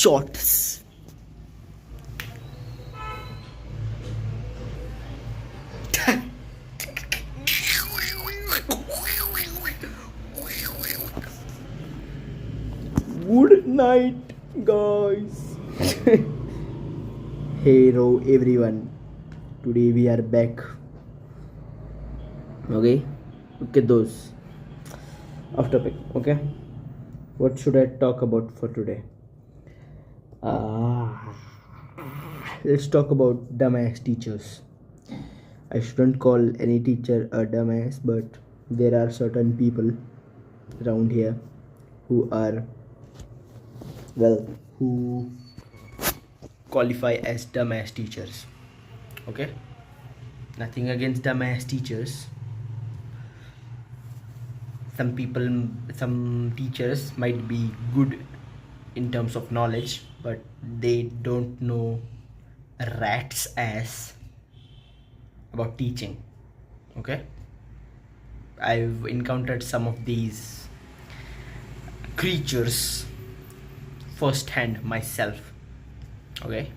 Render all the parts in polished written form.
shots. Good night, guys. Hello, everyone. Today we are back. Okay, look at those. Off topic. Okay, what should I talk about for today? Let's talk about dumbass teachers. I shouldn't call any teacher a dumbass, but there are certain people around here who are, well, who qualify as dumbass teachers. Okay, nothing against dumbass teachers. Some teachers might be good in terms of knowledge, but they don't know a rat's ass about teaching. Okay, I've encountered some of these creatures firsthand myself. Okay,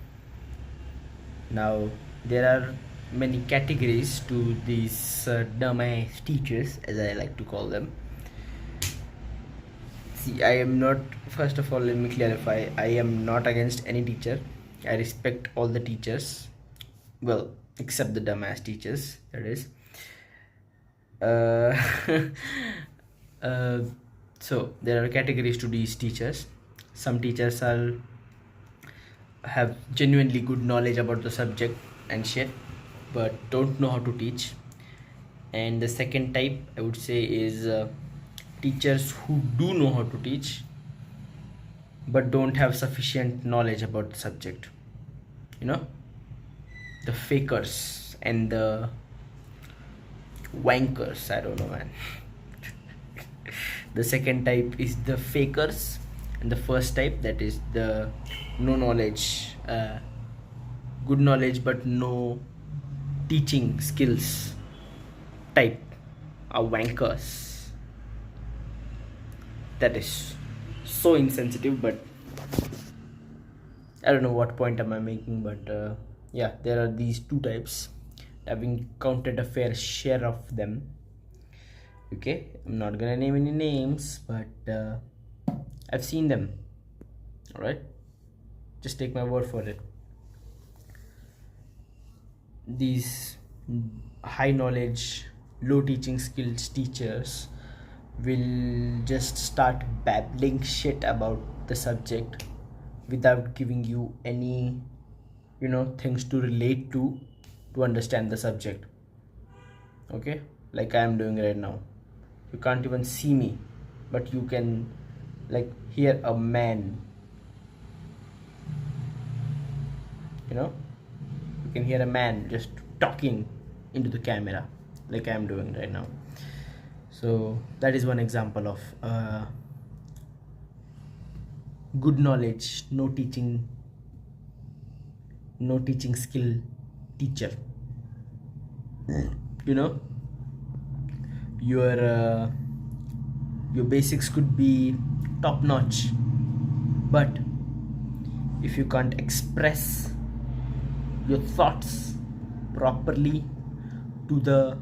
now there are many categories to these dumbass teachers, as I like to call them. See, I am not, first of all, let me clarify, I am not against any teacher. I respect all the teachers, well, except the dumbass teachers, that is. So there are categories to these teachers. Some teachers have genuinely good knowledge about the subject and shit, but don't know how to teach. And the second type, I would say, is teachers who do know how to teach but don't have sufficient knowledge about the subject. You know, the fakers and the wankers. I don't know, man. The second type is the fakers, and the first type, that is the no knowledge, good knowledge but no teaching skills type, are wankers. That is so insensitive, but I don't know what point am I making, but yeah, there are these two types. I've encountered a fair share of them. Okay, I'm not gonna name any names, but I've seen them. All right, just take my word for it. These high knowledge, low teaching skills teachers will just start babbling shit about the subject without giving you any, things to relate to understand the subject. Okay, like I am doing right now. You can't even see me, but you can hear a man. You can hear a man just talking into the camera like I am doing right now. So that is one example of good knowledge, no teaching skill teacher. Your basics could be top notch, but if you can't express your thoughts properly to the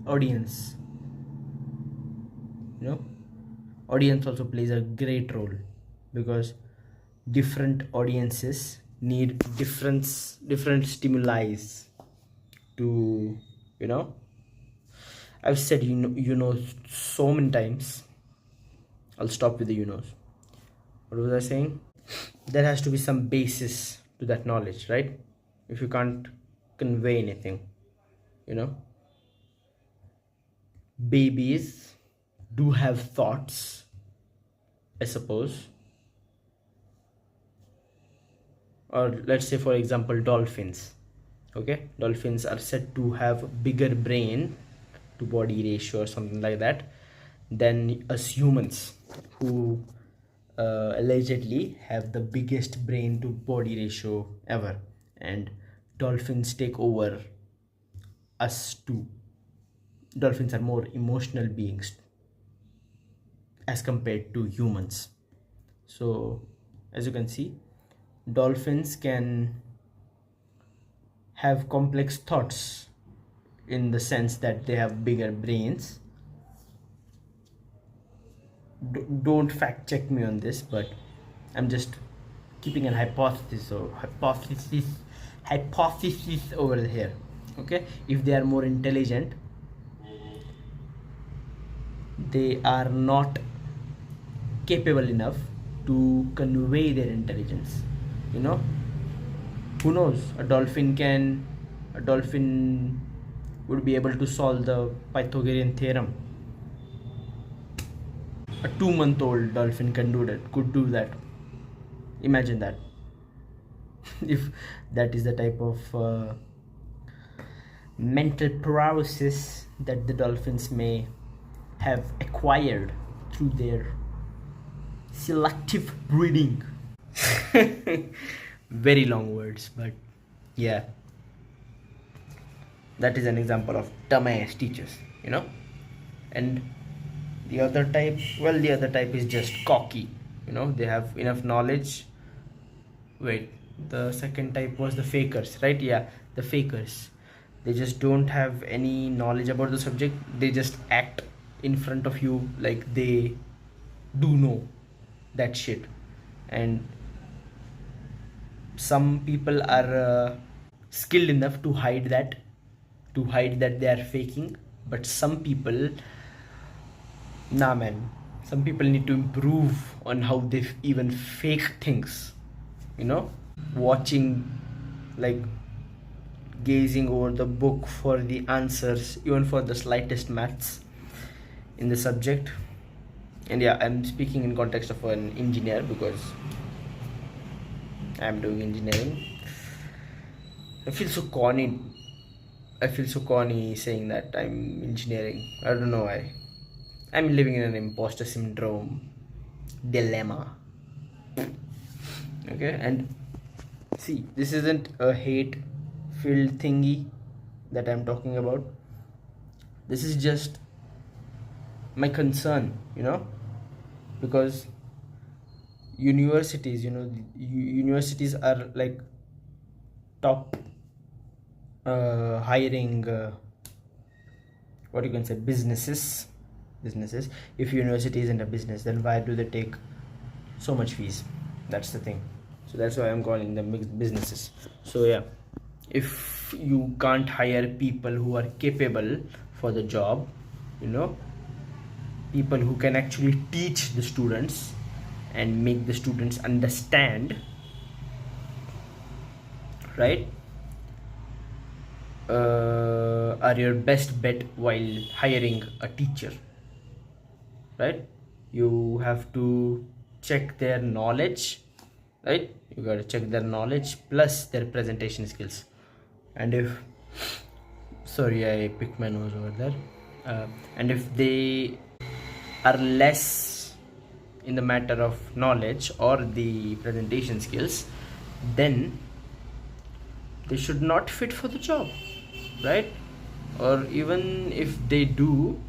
audience, audience also plays a great role, because different audiences need different stimuli to, I've said so many times. I'll stop with the what was I saying? There has to be some basis to that knowledge, right? If you can't convey anything, babies do have thoughts, I suppose. Or let's say, for example, dolphins. Okay, dolphins are said to have bigger brain to body ratio or something like that than us humans, who allegedly have the biggest brain to body ratio ever, and dolphins take over us too. Dolphins are more emotional beings as compared to humans. So as you can see, dolphins can have complex thoughts in the sense that they have bigger brains. Don't fact check me on this, but I'm just keeping an hypothesis or hypothesis over here. Okay, if they are more intelligent, they are not capable enough to convey their intelligence. You know, who knows? A dolphin would be able to solve the Pythagorean theorem. A 2-month-old dolphin could do that. Imagine that. If that is the type of mental paralysis that the dolphins may have acquired through their selective breeding. Very long words, but yeah, that is an example of dumbass teachers, you know. And the other type, well, the other type is just cocky, you know. They have enough knowledge. Wait, the second type was the fakers, right? Yeah, the fakers. They just don't have any knowledge about the subject. They just act in front of you like they do know that shit. And some people are skilled enough to hide that, they are faking. But some people, nah man, some people need to improve on how they even fake things, you know. Watching, like, gazing over the book for the answers, even for the slightest maths in the subject. And yeah, I'm speaking in context of an engineer because I'm doing engineering. I feel so corny saying that I'm engineering. I don't know why. I'm living in an imposter syndrome dilemma. Okay, and see, this isn't a hate filled thingy that I'm talking about. This is just my concern, you know, because universities, you know, universities are like top hiring what you can say, businesses. If university isn't a business, then why do they take so much fees? That's the thing. So that's why I'm calling them businesses. So yeah, if you can't hire people who are capable for the job, you know, people who can actually teach the students and make the students understand, right, are your best bet while hiring a teacher, right? You have to check their knowledge, right? You got to check their knowledge plus their presentation skills. And if, sorry, I picked my nose over there. And if they are less in the matter of knowledge or the presentation skills, then they should not fit for the job, right? Or even if they do,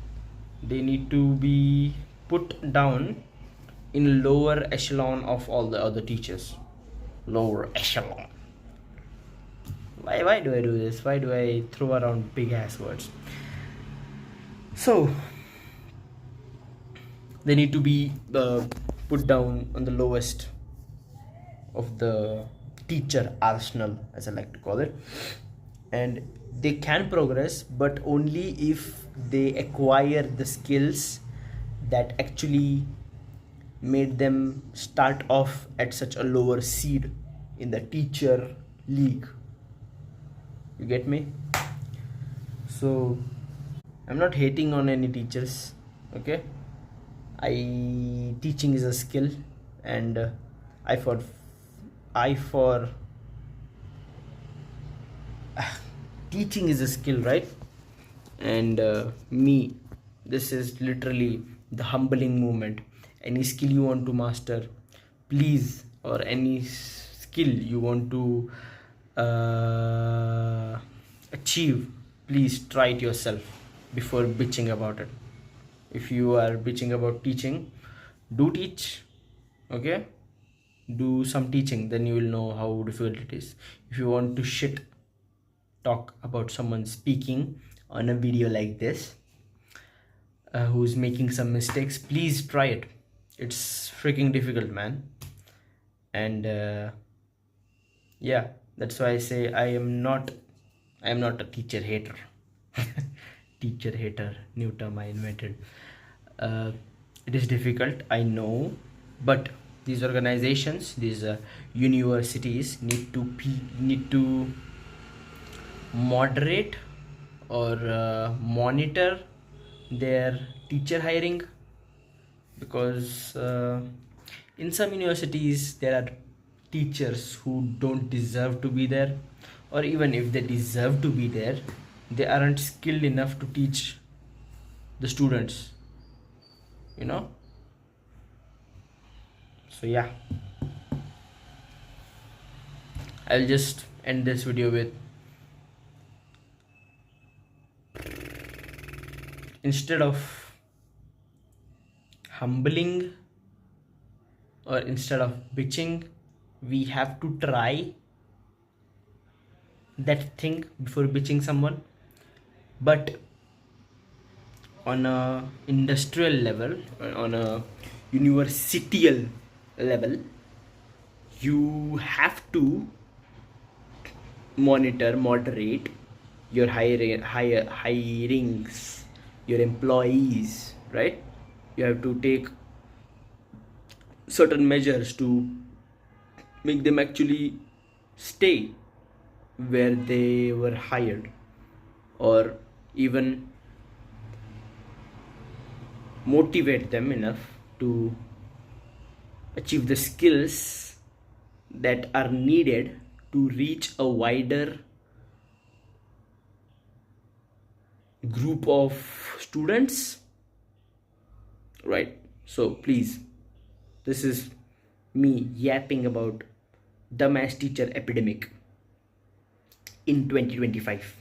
they need to be put down in lower echelon of all the other teachers. Lower echelon. Why do I do this? Why do I throw around big ass words? So they need to be put down on the lowest of the teacher arsenal, as I like to call it. And they can progress, but only if they acquire the skills that actually made them start off at such a lower seed in the teacher league. You get me? So I'm not hating on any teachers, okay? Teaching is a skill, and teaching is a skill, right? And this is literally the humbling moment. Any skill you want to master, please, or any skill you want to achieve, please try it yourself before bitching about it. If you are bitching about teaching, do teach, okay? do some teaching, then you will know how difficult it is. If you want to shit talk about someone speaking on a video like this, who's making some mistakes, please try it. It's freaking difficult, man. And yeah, that's why I say I am not a teacher hater. Teacher hater, new term I invented. It is difficult, I know, but these organizations, these universities need to moderate or monitor their teacher hiring, because in some universities there are teachers who don't deserve to be there, or even if they deserve to be there, they aren't skilled enough to teach the students, you know. So yeah, I'll just end this video with, instead of humbling or instead of bitching, we have to try that thing before bitching someone. But on a industrial level, on a universital level, you have to moderate your hirings, your employees, right? You have to take certain measures to make them actually stay where they were hired, or even motivate them enough to achieve the skills that are needed to reach a wider group of students, right? So please, this is me yapping about dumbass teacher epidemic in 2025.